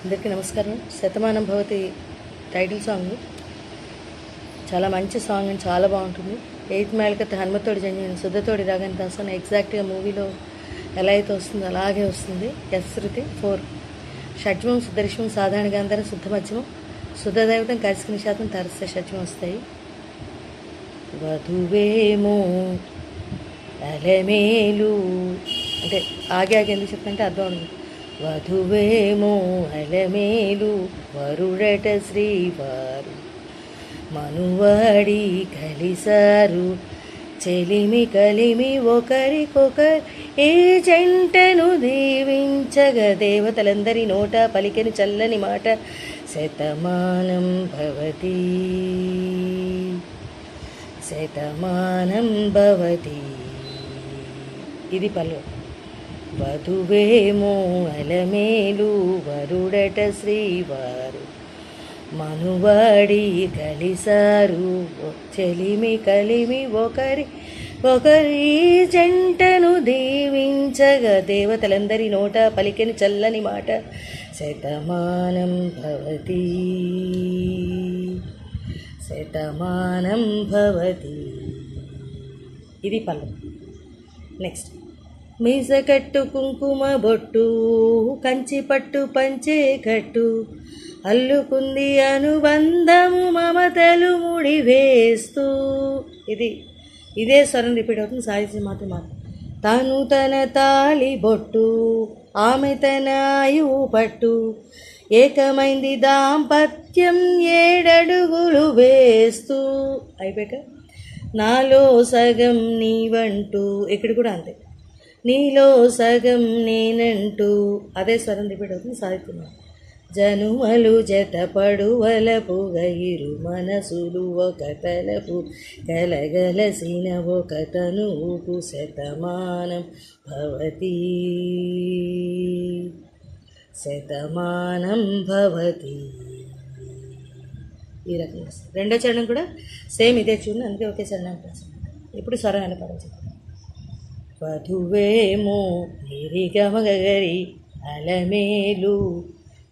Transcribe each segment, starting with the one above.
అందరికీ నమస్కారం. Shatamanam Bhavati title song చాలా మంచి సాంగ్ అండి, చాలా బాగుంటుంది. 8 మేళకత్త హనుమతోడి జంజని శుద్ధతోడి రాగని దాసాను ఎగ్జాక్ట్గా మూవీలో ఎలా అయితే వస్తుందో అలాగే వస్తుంది. శృతి 4 షడ్జమం శుద్ధరిష్మం సాధారణ గాంధారం శుద్ధ మధ్యమం శుద్ధదైవతం కరిస్క నిషాతం తరస్య షడ్జమం వస్తాయి. వధువేమో అలమేలు అంటే ఆగి ఎందుకు చెప్తుంటే అర్థం ఉంది. వధువేమో అలమేలు వరుడట శ్రీవారు మనువాడి కలిసారు చెలిమి కలిమి ఒకరికొకరు ఏ జంటను దీవించగ దేవతలందరి నోట పలికెను చల్లని మాట శతమానం భవతి శతమానం భవతి. ఇది పల్లవి. వధువేమో అలమేలు వరుడట శ్రీవారు మనువాడి కలిసారు చెలిమి కలిమి ఒకరి జంటను దీవించగా దేవతలందరి నోట పలికెని చల్లని మాట శతమానం భవతి శతమానం భవతి. ఇది పల్లవి. నెక్స్ట్ మీస కట్టు కుంకుమ బొట్టు కంచి పట్టు పంచే కట్టు అల్లుకుంది అనుబంధము మమతలు ముడి వేస్తూ. ఇదే స్వరం రిపీట్ అవుతుంది. సాహిత్యం మాత్రం తాను తన తాళి బొట్టు ఆమె తన ఆయువు పట్టు ఏకమైంది దాంపత్యం 7 అడుగులు వేస్తూ. అయిపోయాక నాలో సగం నీవంటూ ఇక్కడ కూడా అంతే. నీలో సగం నేనంటూ అదే స్వరం రిపీట్ అవుతుంది. సాధిస్తున్నా జనుమలు జతపడువలపు గైరు మనసులు ఒక తలపు కలగలసిన ఒక తనుపు శతమానం భవతి శతమానం భవతి. ఈ రకంగా రెండో చరణం కూడా సేమ్ ఇదే చూడండి, అందుకే ఒకే చరణం రాశాను. ఇప్పుడు స్వరం అనపరం. వధువేమో నిరిగమగరి అలమేలు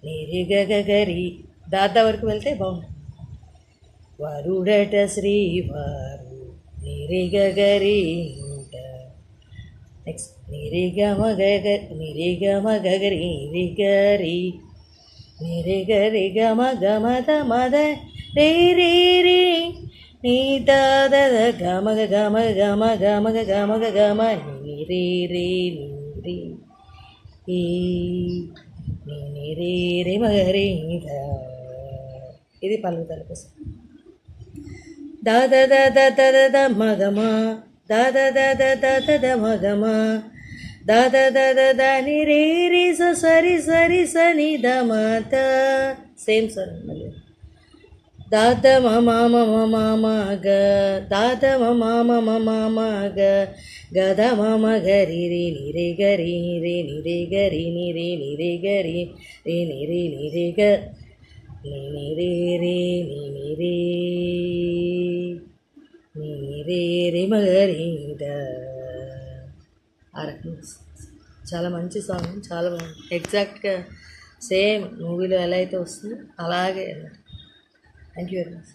నిరిగగరి దాదా వరకు వెళ్తే బాగుంటుంది. వరుడట శ్రీవారు నిరిగగరి నెక్స్ట్ నిరిగమగరి నిరిగరి నిరిగరి గమ గమద మద రే రే రే నీ దాద గమగ గమ గమ గమగ గమగ గమ నీ రే రే నీ రే నీ రే రే మగరే ఇది పల్లవి తలకోసం. దాద దద దద మగమ దాద దద దద మగమ దాద దద దని రే రే సరి సరి సని దమత సేమ్ సార్ మళ్ళీ దాద మమ మమ గ దాద మమ మమ గ గద మమ గరి రే నిరే గరి రే నిరే గరి నిరే నిరే గరి రే నిరే నిరే గ నిరే రే నిరే నిరే రే మగరి ద. ఆ రకంగా చాలా మంచి సాంగ్, చాలా బాగుంది. ఎగ్జాక్ట్గా సేమ్ మూవీలో ఎలా అయితే వస్తుందో అలాగే. Thank you very much.